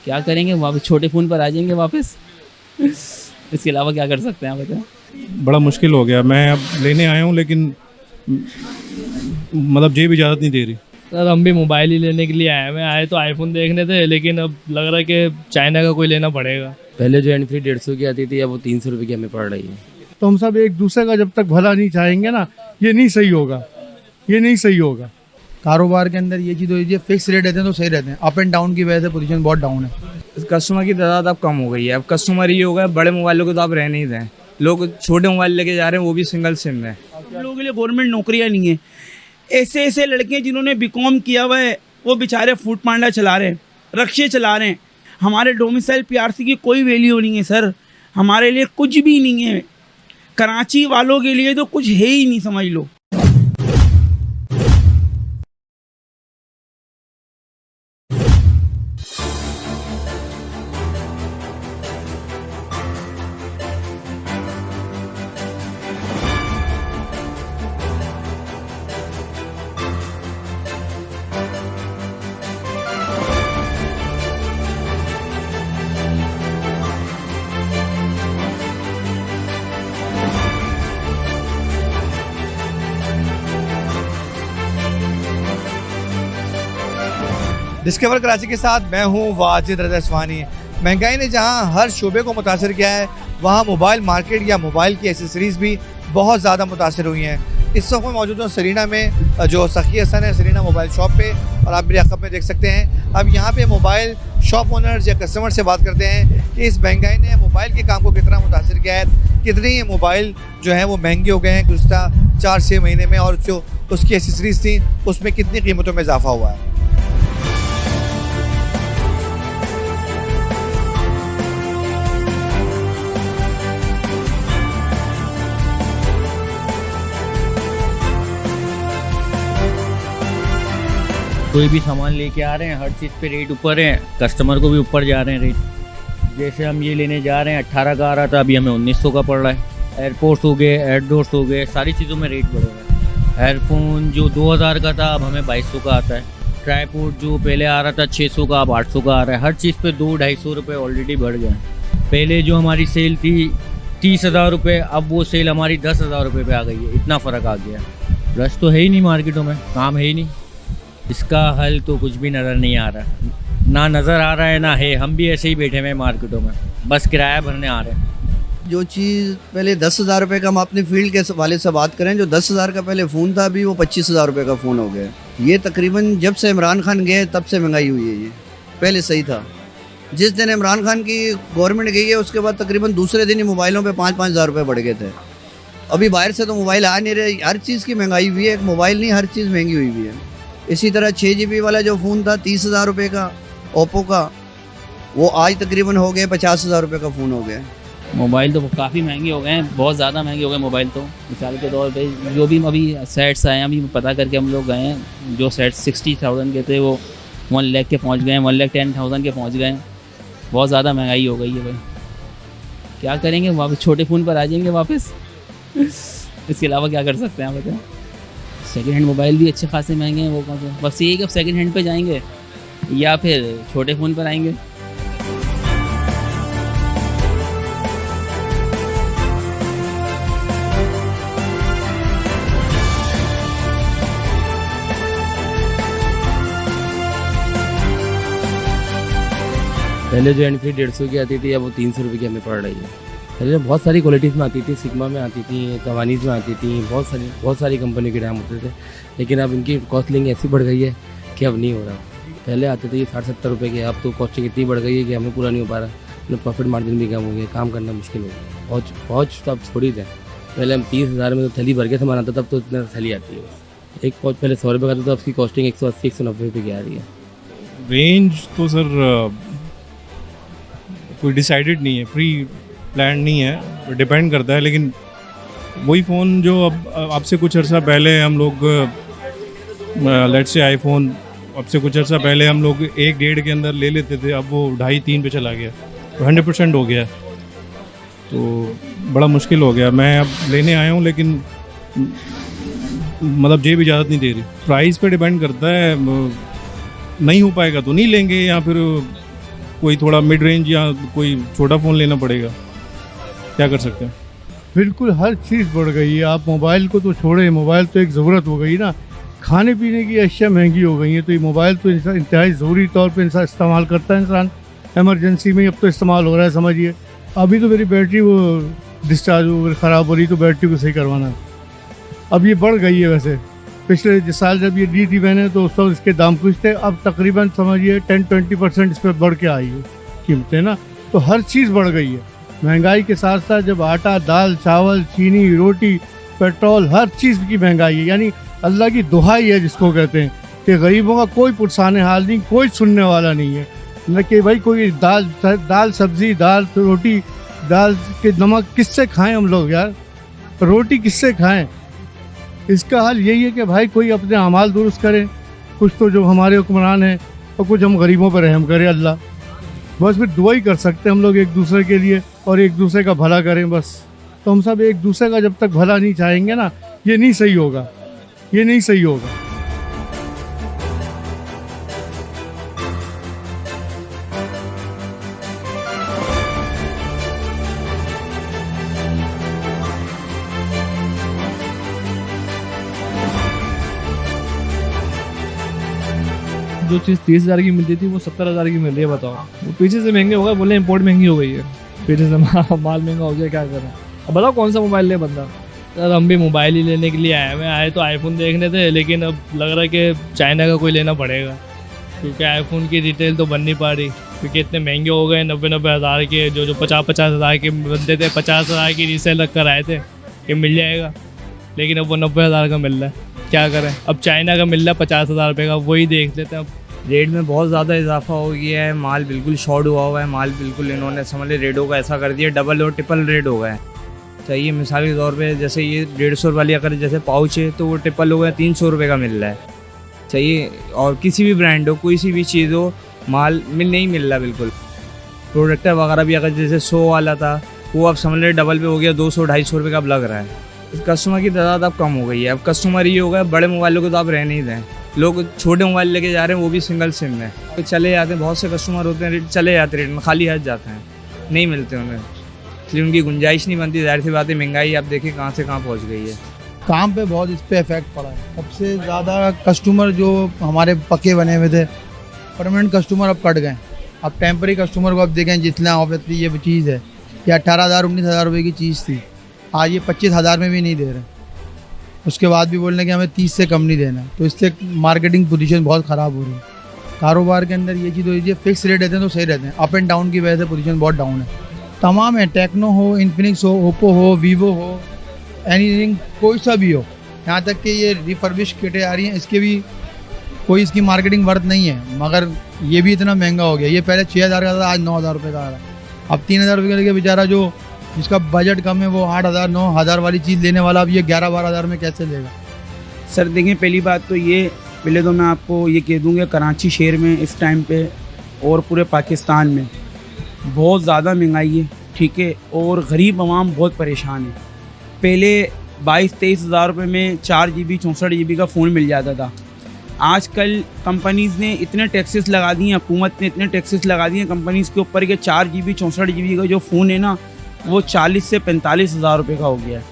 क्या करेंगे, वापस छोटे फ़ोन पर आ जाएंगे वापस। इसके अलावा क्या कर सकते हैं आप बताएं। बड़ा मुश्किल हो गया। मैं अब लेने आया हूँ लेकिन मतलब जेब इजाज़त नहीं दे रही। सर हम भी मोबाइल ही लेने के लिए आए हुए, आए तो आईफोन देखने थे, लेकिन अब लग रहा है कि चाइना का कोई लेना पड़ेगा। पहले जो हैंड फ्री 150 की आती थी, अब वो 300 रुपये की हमें पड़ रही है। तो हम सब एक दूसरे का जब तक भला नहीं चाहेंगे ना, ये नहीं सही होगा, ये नहीं सही होगा। कारोबार के अंदर ये चीज़ हो रही फिक्स रेट रहते हैं तो सही रहते हैं, अप एंड डाउन की वजह से पोजीशन बहुत डाउन है। कस्टमर की तादाद अब कम हो गई है। अब कस्टमर ये हो गया, बड़े मोबाइलों को तो आप रह नहीं रहे, लोग छोटे मोबाइल लेके जा रहे हैं, वो भी सिंगल सिम में। लोगों के लिए गवर्नमेंट नौकरियां नहीं है। ऐसे ऐसे लड़के जिन्होंने बीकॉम किया हुआ है वो बेचारे फूड पांडा चला रहे हैं, रक्शे चला रहे हैं। हमारे डोमिसाइल पीआरसी की कोई वैल्यू नहीं है सर, हमारे लिए कुछ भी नहीं है। कराची वालों के लिए तो कुछ है ही नहीं, समझ लो। डिस्कवर कराची के साथ मैं हूँ वाजिद रज़ा इस्फहानी। महंगाई ने जहाँ हर शोबे को मुतासर किया है, वहाँ मोबाइल मार्केट या मोबाइल की एसेसरीज़ भी बहुत ज़्यादा मुतासर हुई हैं। इस वक्त मैं मौजूद हूँ सरीना में, जो सखी हसन है सरीना मोबाइल शॉप पे, और आप मेरे अक़ब में देख सकते हैं। अब यहाँ पे मोबाइल शॉप ओनर्स या कस्टमर से बात करते हैं कि इस महंगाई ने मोबाइल के काम को कितना मुतासर किया है, कितने ये मोबाइल जो हैं वो महंगे हो गए हैं गुज़श्ता 4-6 महीने में, और जो उसकी एसेसरीज़ थी उसमें कितनी कीमतों में इजाफा हुआ है। कोई भी सामान लेके आ रहे हैं, हर चीज़ पे रेट ऊपर है, कस्टमर को भी ऊपर जा रहे हैं रेट। जैसे हम ये लेने जा रहे हैं 18 का आ रहा था, अभी हमें 1900 का पड़ रहा है। एयरपोर्ट्स हो गए, एयरडोर्स हो गए, सारी चीज़ों में रेट बढ़ रहा है। एयरफोन जो 2000 का था अब हमें 2200 का आता है। ट्राईपोड जो पहले आ रहा था 600 का अब 800 का आ रहा है। हर चीज़ पे 200-250 रुपये ऑलरेडी बढ़ गए। पहले जो हमारी सेल थी 30,000 रुपये, अब वो सेल हमारी 10,000 रुपये पे आ गई है। इतना फ़र्क आ गया। रश तो है ही नहीं मार्केटों में, काम है ही नहीं। इसका हल तो कुछ भी नज़र नहीं आ रहा, ना नज़र आ रहा है ना है। हम भी ऐसे ही बैठे हुए हैं मार्केटों में, बस किराया भरने आ रहे हैं। जो चीज़ पहले 10,000 रुपये का, हम अपने फील्ड के वाले से बात करें, जो 10,000 का पहले फ़ोन था अभी वो 25,000 रुपये का फ़ोन हो गया। ये तकरीबन जब से इमरान खान गए तब से महंगाई हुई है। ये पहले सही था, जिस दिन इमरान खान की गवर्नमेंट गई है उसके बाद तकरीबन दूसरे दिन ही मोबाइलों पे 5-5 हज़ार रुपये बढ़ गए थे। अभी बाहर से तो मोबाइल आ नहीं रहे, हर चीज़ की महंगाई हुई है। एक मोबाइल नहीं, हर चीज़ महंगी हुई हुई है। इसी तरह 6 GB वाला जो फ़ोन था 30,000 रुपये का ओप्पो का, वो आज तकरीबन हो गए 50,000 रुपये का फ़ोन हो गया। मोबाइल तो काफ़ी महंगे हो गए हैं, बहुत ज़्यादा महंगे हो गए मोबाइल तो। मिसाल के तौर पे जो भी अभी सेट्स आए हैं, अभी पता करके हम लोग गए हैं, जो सेट्स 60,000 के थे वो 1 लाख के पहुंच गए, 1,10,000 के पहुंच गए। बहुत ज़्यादा महंगाई हो गई है भाई। क्या करेंगे, वापस छोटे फ़ोन पर आ जाएंगे वापस। इसके अलावा क्या कर सकते हैं आप बताएं। सेकेंड हैंड मोबाइल भी अच्छे खासे महंगे हैं, वो कौन से, बस ये कि अब सेकेंड हैंड पे जाएंगे या फिर छोटे फ़ोन पर आएंगे। पहले जो हैंड फ्री 150 की आती थी, अब वो 300 रुपये की हमें पड़ रही है। पहले बहुत सारी क्वालिटीज़ में आती थी, सिग्मा में आती थी, कवानीज़ में आती थी, बहुत सारी कंपनी के नाम होते थे। लेकिन अब इनकी कॉस्टिंग ऐसी बढ़ गई है कि अब नहीं हो रहा। पहले आते थे ये 60-70 रुपये के, अब तो कॉस्टिंग इतनी बढ़ गई है कि हमें पूरा नहीं हो पा रहा। प्रॉफिट मार्जिन भी कम हो गया, काम करना मुश्किल हो गया। पहुँच तो अब छोड़ी दें। पहले हम 30,000 में तो थैली भर के सामान आता, तब तो इतना थैली आती है। एक पहुँच पहले 100 रुपये का था, तो उसकी कॉस्टिंग 180-190 रुपये की आ रही है। रेंज तो सर कोई डिसाइडेड नहीं है, प्री प्लान नहीं है, डिपेंड करता है। लेकिन वही फ़ोन जो अब आपसे कुछ अर्सा पहले हम लोग लेट्स से आईफोन, अब से कुछ अर्सा पहले हम लोग 1-1.5 के अंदर ले लेते थे, अब वो 2.5-3 पे चला गया, तो 100% हो गया। तो बड़ा मुश्किल हो गया। मैं अब लेने आया हूँ लेकिन मतलब जेब इजाज़त नहीं दे रही। प्राइस पे डिपेंड करता है, नहीं हो पाएगा तो नहीं लेंगे, या फिर कोई थोड़ा मिड रेंज या कोई छोटा फ़ोन लेना पड़ेगा, क्या कर सकते हैं। बिल्कुल हर चीज़ बढ़ गई है। आप मोबाइल को तो छोड़े, मोबाइल तो एक ज़रूरत हो गई ना। खाने पीने की अशिया महंगी हो गई हैं, तो ये मोबाइल तो इंतहाई ज़रूरी तौर पे इंसान इस्तेमाल करता है। इंसान इमरजेंसी में अब तो इस्तेमाल हो रहा है, समझिए। अभी तो मेरी बैटरी वो डिस्चार्ज हो ख़राब हो रही, तो बैटरी को सही करवाना है। अब ये बढ़ गई है। वैसे पिछले साल जब ये दी थी मैंने, तो उस वक्त इसके दाम कुछ थे, अब तकरीबन समझिए 10-20% इस पर बढ़ के आई है कीमतें ना। तो हर चीज़ बढ़ गई है। महंगाई के साथ साथ जब आटा, दाल, चावल, चीनी, रोटी, पेट्रोल, हर चीज़ की महंगाई है। यानी अल्लाह की दुहाई है जिसको कहते हैं कि गरीबों का कोई पुरसाने हाल नहीं, कोई सुनने वाला नहीं है। न कि भाई कोई दाल सब्जी, दाल रोटी, दाल के नमक किससे खाएं हम लोग यार, रोटी किससे खाएं। इसका हल यही है कि भाई कोई अपने अमाल दुरुस्त करे, कुछ तो जो हमारे हुक्मरान हैं, और कुछ हम गरीबों पर रहम करे अल्लाह। बस फिर दुआ ही कर सकते हैं हम लोग एक दूसरे के लिए, और एक दूसरे का भला करें बस। तो हम सब एक दूसरे का जब तक भला नहीं चाहेंगे ना, ये नहीं सही होगा, ये नहीं सही होगा। जो चीज़ 30,000 की मिलती थी वो 70,000 की मिल रही है, बताओ। वो पीछे से महंगे हो गए, बोले इंपोर्ट महंगी हो गई है, पीछे से माल महंगा हो गया, क्या करें। अब बताओ कौन सा मोबाइल ले बंदा। सर हम भी मोबाइल ही लेने के लिए आए तो आईफोन देखने थे, लेकिन अब लग रहा है कि चाइना का कोई लेना पड़ेगा, क्योंकि आईफोन की डिटेल तो बन नहीं पा रही, क्योंकि इतने महंगे हो गए। 90-90 हज़ार के जो 50-50 हज़ार के बनते थे, 50 हज़ार की रीसेल रख कर आए थे कि मिल जाएगा, लेकिन अब वो 90 हज़ार का मिल रहा है, क्या करें। अब चाइना का मिल रहा है 50,000 रुपये का, वही देख लेते हैं। अब रेट में बहुत ज़्यादा इजाफा हो गया है, माल बिल्कुल शॉर्ट हुआ है, माल बिल्कुल इन्होंने समझ ले रेटों का ऐसा कर दिया, डबल और ट्रिपल रेट हो गया है। चाहिए मिसाल के तौर पे जैसे ये 150 वाली अगर जैसे पाउच है तो वो ट्रिपल हो गया, 300 रुपये का मिल रहा है। चाहिए और किसी भी ब्रांड हो, कोई सी भी चीज़ हो, माल नहीं मिल रहा बिल्कुल। प्रोडक्टर वगैरह भी अगर जैसे 100 वाला था, वो अब समझ ले डबल पे हो गया, 200-250 रुपये का अब लग रहा है। कस्टमर की तादाद अब कम हो गई है। अब कस्टमर ये हो गया, बड़े मोबाइलों को तो आप रह नहीं दें, लोग छोटे मोबाइल लेके जा रहे हैं, वो भी सिंगल सिम में तो चले जाते हैं। बहुत से कस्टमर होते हैं चले जाते रेट में, खाली हाथ जाते हैं, नहीं मिलते उन्हें, इसलिए उनकी गुंजाइश नहीं बनती। जाहिर सी बात है, महंगाई आप देखिए कहाँ से कहाँ पहुँच गई है। काम पे बहुत इस पे इफेक्ट पड़ा है। सबसे ज़्यादा कस्टमर जो हमारे पक्के बने हुए थे, परमानेंट कस्टमर अब कट गए। अब टेम्पररी कस्टमर को अब देखें, जितना ऑब्वियसली ये चीज़ है कि 18,000-19,000 रुपये की चीज़ थी, आज ये 25,000 में भी नहीं दे रहे। उसके बाद भी बोलने कि हमें 30 से कम नहीं देना, तो इससे मार्केटिंग पोजीशन बहुत ख़राब हो रही है। कारोबार के अंदर ये चीज़ हो रही है, फिक्स रेट रहते हैं तो सही रहते हैं, अप एंड डाउन की वजह से पोजीशन बहुत डाउन है। तमाम है, टेक्नो हो, इन्फिनिक्स हो, ओप्पो हो, वीवो हो, एनीथिंग कोई सा भी हो, यहाँ तक कि ये रिफर्बिश किटें आ रही हैं, इसके भी कोई इसकी मार्केटिंग वर्थ नहीं है। मगर ये भी इतना महंगा हो गया, ये पहले 6,000 का था, आज 9,000 रुपये का आ रहा है। अब 3,000 रुपये का लेके बेचारा जो जिसका बजट कम है, वो 8,000-9,000 वाली चीज़ लेने वाला अब ये 11-12,000 में कैसे लेगा। सर देखें, पहली बात तो ये, पहले तो मैं आपको ये कह दूँगा, कराची शहर में इस टाइम पे और पूरे पाकिस्तान में बहुत ज़्यादा महंगाई है, ठीक है, और गरीब आवाम बहुत परेशान है। पहले 22-23 हज़ार रुपये में 4 GB 64 GB का फ़ोन मिल जाता था। आजकल कंपनीज़ ने इतने टैक्सेस लगा दिए, हुकूमत ने इतने टैक्सेस लगा दिए कंपनीज़ के ऊपर कि 4 GB 64 GB का जो फ़ोन है ना, वो 40 से 45 हज़ार रुपये का हो गया है।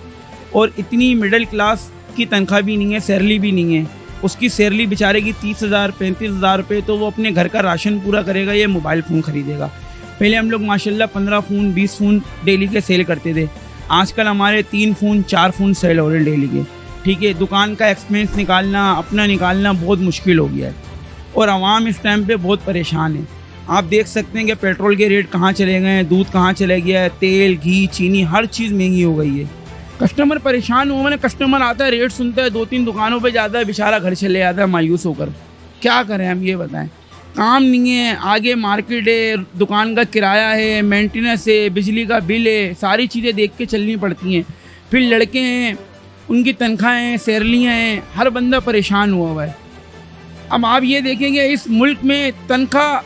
और इतनी मिडिल क्लास की तनख्वाह भी नहीं है, सैलरी भी नहीं है, उसकी सैलरी बेचारे की 30,000-35 हज़ार रुपये, तो वो अपने घर का राशन पूरा करेगा, ये मोबाइल फ़ोन ख़रीदेगा। पहले हम लोग माशाल्लाह 15 फ़ोन 20 फ़ोन डेली के सेल करते थे, आजकल हमारे 3 फ़ोन 4 फ़ोन सेल हो रहे हैं डेली के, ठीक है। दुकान का एक्सपेंस निकालना, अपना निकालना बहुत मुश्किल हो गया है, और आवाम इस टाइम पे बहुत परेशान है। आप देख सकते हैं कि पेट्रोल के रेट कहाँ चले गए हैं, दूध कहाँ चले गया है, तेल, घी, चीनी, हर चीज़ महंगी हो गई है। कस्टमर परेशान हुआ, मैंने कस्टमर आता है, रेट सुनता है, 2-3 दुकानों पे जाता है, बेचारा घर चले जाता है मायूस होकर। क्या करें हम, ये बताएं। काम नहीं है, आगे मार्केट है, दुकान का किराया है, मेंटेनेंस है, बिजली का बिल है, सारी चीज़ें देख के चलनी पड़ती हैं। फिर लड़के हैं, उनकी तनख्वाहें, सैलरियाँ हैं, हर बंदा परेशान हुआ है। अब आप ये देखेंगे, इस मुल्क में तनख्वाह,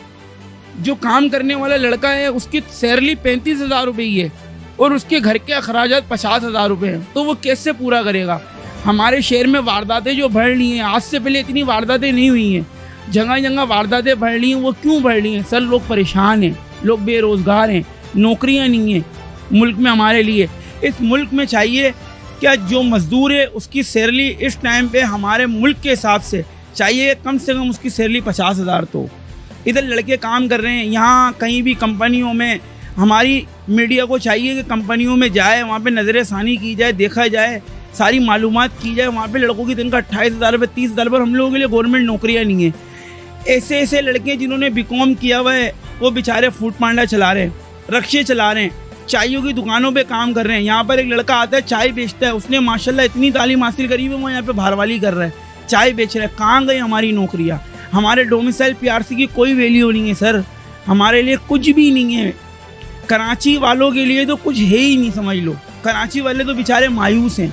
जो काम करने वाला लड़का है उसकी सैलरी 35,000 रुपये ही है, और उसके घर के अखराजात 50,000 रुपये हैं, तो वो कैसे पूरा करेगा। हमारे शहर में वारदातें जो बढ़ रही हैं, आज से पहले इतनी वारदातें नहीं हुई हैं, जगह जगह वारदातें बढ़ रही हैं। वो क्यों बढ़ रही हैं सर? लोग परेशान हैं। लोग बेरोज़गार हैं, नौकरियां नहीं हैं मुल्क में हमारे लिए। इस मुल्क में चाहिए क्या जो मज़दूर है उसकी सैलरी इस टाइम पे हमारे मुल्क के हिसाब से चाहिए कम से कम उसकी सैलरी 50,000 तो। इधर लड़के काम कर रहे हैं, यहाँ कहीं भी कंपनियों में हमारी मीडिया को चाहिए कि कंपनियों में जाए, वहाँ पे नज़र षानी की जाए, देखा जाए, सारी मालूमात की जाए। वहाँ पे लड़कों की तनख्वाह 28,000 रुपये 30,000 पर हम लोगों के लिए गवर्नमेंट नौकरियाँ नहीं है। ऐसे ऐसे लड़के जिन्होंने बीकॉम किया हुआ है वो बेचारे फूड पांडा चला रहे हैं, रक्शे चला रहे हैं, चायों की दुकानों पे काम कर रहे हैं। यहाँ पर एक लड़का आता है चाय बेचता है, उसने माशाल्लाह इतनी तालीम हासिल करी है वो यहाँ पे भारवाली कर रहा है, चाय बेच रहा है। कहाँ गई हमारी नौकरियाँ? हमारे डोमिसाइल पीआरसी की कोई वैल्यू नहीं है सर, हमारे लिए कुछ भी नहीं है। कराची वालों के लिए तो कुछ है ही नहीं, समझ लो। कराची वाले तो बेचारे मायूस हैं।